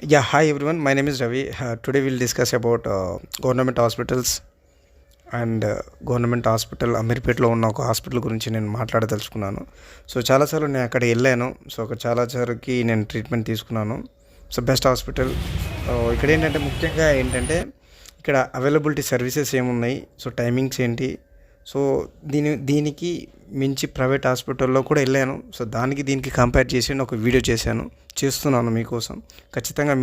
Yeah, hi everyone. My name is Ravi. Today we'll discuss about government hospitals and government hospital అమీర్పేటలో ఉన్న ఒక hospital గురించి నేను మాట్లాడదలుచుకున్నాను. So చాలాసార్లు నేను అక్కడ వెళ్ళాను. సో అక్కడ చాలాసార్లకి నేను ట్రీట్మెంట్ తీసుకున్నాను. So best hospital. ఇక్కడ ఏంటంటే ముఖ్యంగా ఏంటంటే ఇక్కడ అవైలబిలిటీ సర్వీసెస్ ఏమున్నాయి, సో టైమింగ్స్ ఏంటి, సో దీనికి మించి ప్రైవేట్ హాస్పిటల్లో కూడా వెళ్ళాను. సో దీనికి కంపేర్ చేసి నేను ఒక వీడియో చేస్తున్నాను మీకోసం.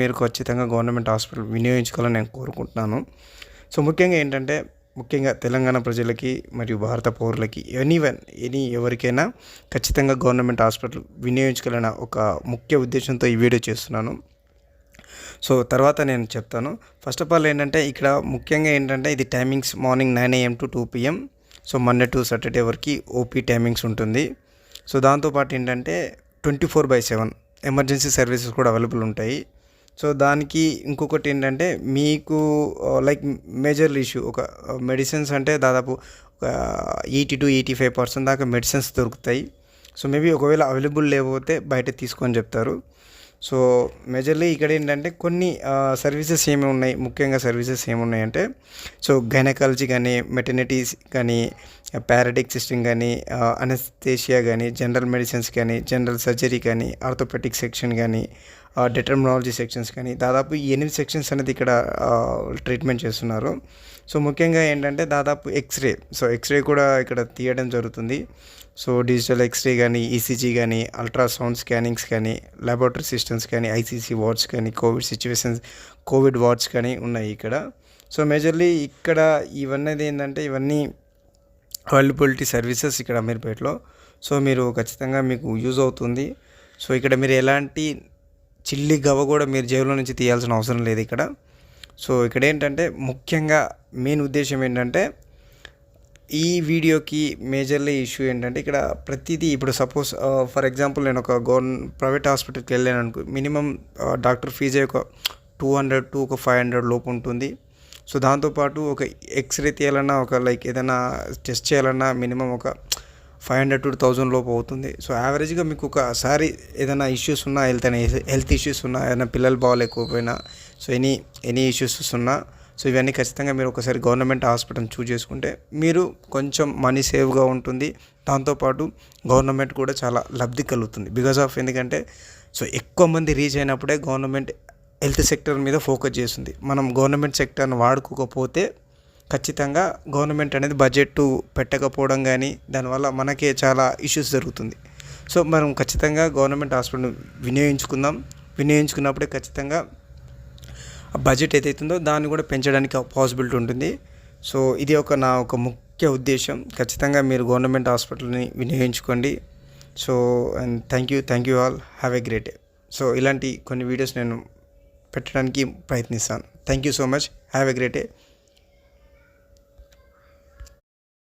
మీరు ఖచ్చితంగా గవర్నమెంట్ హాస్పిటల్ వినియోగించుకోవాలని నేను కోరుకుంటున్నాను. సో ముఖ్యంగా తెలంగాణ ప్రజలకి మరియు భారత పౌరులకి ఎవరికైనా ఖచ్చితంగా గవర్నమెంట్ హాస్పిటల్ వినియోగించుకోవాలన్న ఒక ముఖ్య ఉద్దేశంతో ఈ వీడియో చేస్తున్నాను. సో తర్వాత నేను చెప్తాను. ఫస్ట్ ఆఫ్ ఆల్ ఏంటంటే ఇక్కడ ముఖ్యంగా ఏంటంటే ఇది timings morning 9 AM to 2 PM. So Monday to Saturday వరకు ఓపీ టైమింగ్స్ ఉంటుంది. సో దాంతోపాటు ఏంటంటే 24/7 ఎమర్జెన్సీ సర్వీసెస్ కూడా అవైలబుల్ ఉంటాయి. సో దానికి ఇంకొకటి ఏంటంటే మీకు లైక్ మేజర్ ఇష్యూ ఒక మెడిసిన్స్ అంటే దాదాపు ఒక 80 to 85% దాకా మెడిసిన్స్ దొరుకుతాయి. సో మేబీ ఒకవేళ అవైలబుల్ లేకపోతే బయట తీసుకొని చెప్తారు. సో మేజర్లీ ఇక్కడ ఏంటంటే కొన్ని సర్వీసెస్ ముఖ్యంగా సర్వీసెస్ ఏమున్నాయంటే సో గైనకాలజీ కానీ, మెటర్నిటీస్ కానీ, పారాడిక్ సిస్టమ్ కానీ, అనస్థేషియా కానీ, జనరల్ మెడిసిన్స్ కానీ, జనరల్ సర్జరీ కానీ, ఆర్థోపెటిక్ సెక్షన్ కానీ, డెటర్మినాలజీ సెక్షన్స్ కానీ, దాదాపు 8 సెక్షన్స్ అనేది ఇక్కడ ట్రీట్మెంట్ చేస్తున్నారు. సో ముఖ్యంగా ఏంటంటే దాదాపు ఎక్స్రే కూడా ఇక్కడ తీయడం జరుగుతుంది. సో డిజిటల్ ఎక్స్రే కానీ, ఈసీజీ కానీ, అల్ట్రాసౌండ్ స్కానింగ్స్ కానీ, ల్యాబొరేటరీ సిస్టమ్స్ కానీ, ఐసీసీ వార్డ్స్ కానీ, కోవిడ్ వార్డ్స్ కానీ ఉన్నాయి ఇక్కడ. సో మేజర్లీ ఇక్కడ ఇవన్నీ అవైలబిలిటీ సర్వీసెస్ ఇక్కడ అమీర్పేటలో. సో మీరు ఖచ్చితంగా మీకు యూజ్ అవుతుంది. సో ఇక్కడ మీరు ఎలాంటి చిల్లి గవ్వ కూడా మీరు జేబులో నుంచి తీయాల్సిన అవసరం లేదు ఇక్కడ. సో ఇక్కడ ఏంటంటే ముఖ్యంగా మెయిన్ ఉద్దేశం ఏంటంటే ఈ వీడియోకి మేజర్లీ ఇష్యూ ఏంటంటే ఇక్కడ ప్రతిదీ ఇప్పుడు సపోజ్ ఫర్ ఎగ్జాంపుల్ నేను ఒక ప్రైవేట్ హాస్పిటల్కి వెళ్ళాను అనుకో, మినిమం డాక్టర్ ఫీజే ఒక 200 to 500 లోపు ఉంటుంది. సో దాంతోపాటు ఒక ఎక్స్రే తీయాలన్నా ఒక లైక్ ఏదైనా టెస్ట్ చేయాలన్నా మినిమం ఒక 500 to 1000 లోపు అవుతుంది. సో యావరేజ్గా మీకు ఒకసారి ఏదైనా ఇష్యూస్ ఉన్నా, హెల్త్ ఇష్యూస్ ఉన్నా, ఏదైనా పిల్లలు బాగాలేకపోయినా, సో ఎనీ ఇష్యూస్ ఉన్నా, సో ఇవన్నీ ఖచ్చితంగా మీరు ఒకసారి గవర్నమెంట్ హాస్పిటల్ చూస్ చేసుకుంటే మీరు కొంచెం మనీ సేవ్గా ఉంటుంది. దాంతోపాటు గవర్నమెంట్ కూడా చాలా లబ్ధి కలుగుతుంది. ఎందుకంటే సో ఎక్కువ మంది రీచ్ అయినప్పుడే గవర్నమెంట్ హెల్త్ సెక్టర్ మీద ఫోకస్ చేస్తుంది. మనం గవర్నమెంట్ సెక్టర్ని వాడుకోకపోతే ఖచ్చితంగా గవర్నమెంట్ అనేది బడ్జెట్ పెట్టకపోవడం కానీ, దానివల్ల మనకే చాలా ఇష్యూస్ జరుగుతుంది. సో మనం ఖచ్చితంగా గవర్నమెంట్ హాస్పిటల్ వినియోగించుకున్నప్పుడే ఖచ్చితంగా బడ్జెట్ ఏదైతుందో దాన్ని కూడా పెంచడానికి పాసిబిలిటీ ఉంటుంది. సో ఇది నా ముఖ్య ఉద్దేశం. ఖచ్చితంగా మీరు గవర్నమెంట్ హాస్పిటల్ని వినియోగించుకోండి. So and thank you all. Have a great day. So ఇలాంటి కొన్ని వీడియోస్ నేను పెట్టడానికి ప్రయత్నిస్తాను. Thank you so much. Have a great day.